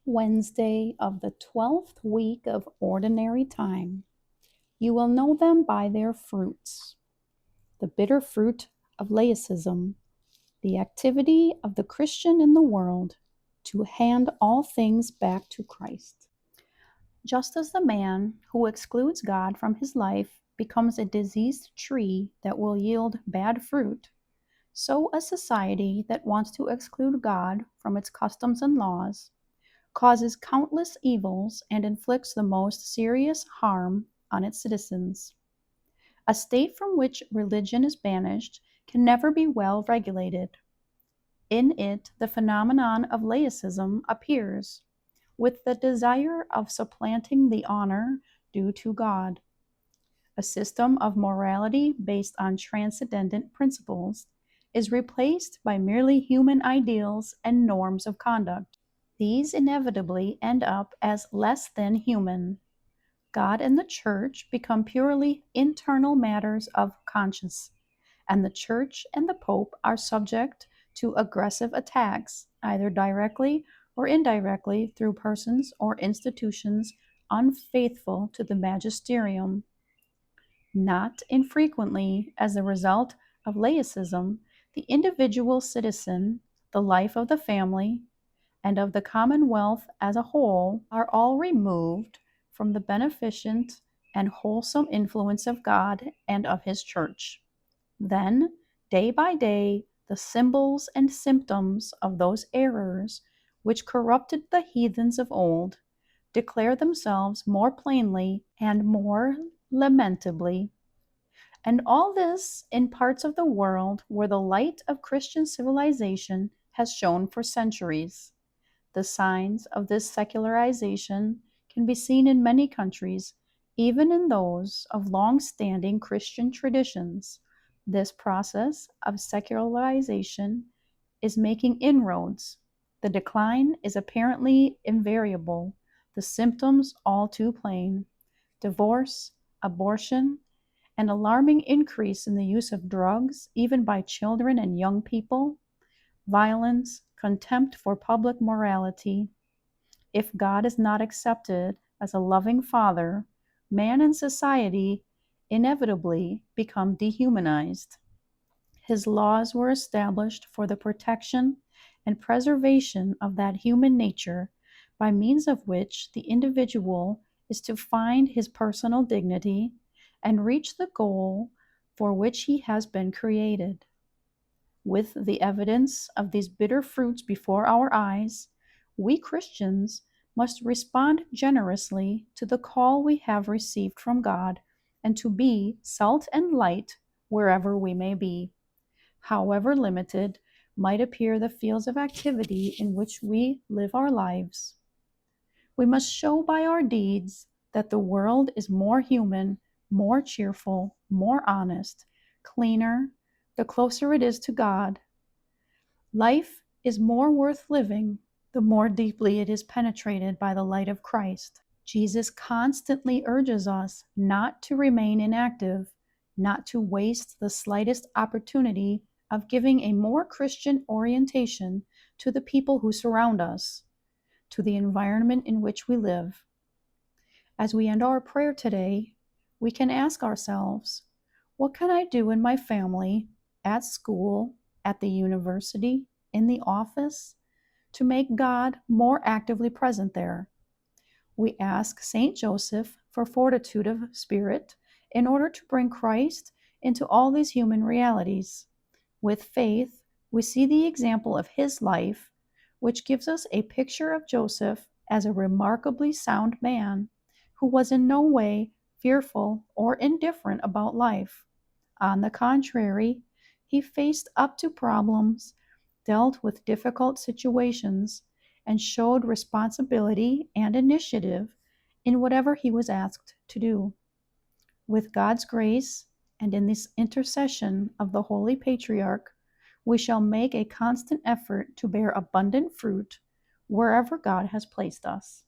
Wednesday of the 12th week of Ordinary Time. You will know them by their fruits. The bitter fruit of laicism, the activity of the Christian in the world to hand all things back to Christ. Just as the man who excludes God from his life becomes a diseased tree that will yield bad fruit, so a society that wants to exclude God from its customs and laws causes countless evils and inflicts the most serious harm on its citizens. A state from which religion is banished can never be well regulated. In it, the phenomenon of laicism appears, with the desire of supplanting the honor due to God. A system of morality based on transcendent principles is replaced by merely human ideals and norms of conduct. These inevitably end up as less than human. God and the Church become purely internal matters of conscience, and the Church and the Pope are subject to aggressive attacks, either directly or indirectly through persons or institutions unfaithful to the magisterium. Not infrequently, as a result of laicism, the individual citizen, the life of the family, and of the commonwealth as a whole are all removed from the beneficent and wholesome influence of God and of His Church. Then, day by day, the symbols and symptoms of those errors which corrupted the heathens of old declare themselves more plainly and more lamentably. And all this in parts of the world where the light of Christian civilization has shone for centuries. The signs of this secularization can be seen in many countries, even in those of long-standing Christian traditions. This process of secularization is making inroads. The decline is apparently invariable, the symptoms all too plain. Divorce, abortion, an alarming increase in the use of drugs, even by children and young people, violence, contempt for public morality. If God is not accepted as a loving Father, man and society inevitably become dehumanized. His laws were established for the protection and preservation of that human nature by means of which the individual is to find his personal dignity and reach the goal for which he has been created. With the evidence of these bitter fruits before our eyes, we Christians must respond generously to the call we have received from God and to be salt and light wherever we may be. However limited might appear the fields of activity in which we live our lives, we must show by our deeds that the world is more human, more cheerful, more honest, cleaner, the closer it is to God. Life is more worth living the more deeply it is penetrated by the light of Christ. Jesus constantly urges us not to remain inactive, not to waste the slightest opportunity of giving a more Christian orientation to the people who surround us, to the environment in which we live. As we end our prayer today, we can ask ourselves, what can I do in my family, at school, at the university, in the office, to make God more actively present there? We ask Saint Joseph for fortitude of spirit in order to bring Christ into all these human realities. With faith, we see the example of his life, which gives us a picture of Joseph as a remarkably sound man who was in no way fearful or indifferent about life. On the contrary, he faced up to problems, dealt with difficult situations, and showed responsibility and initiative in whatever he was asked to do. With God's grace and in this intercession of the Holy Patriarch, we shall make a constant effort to bear abundant fruit wherever God has placed us.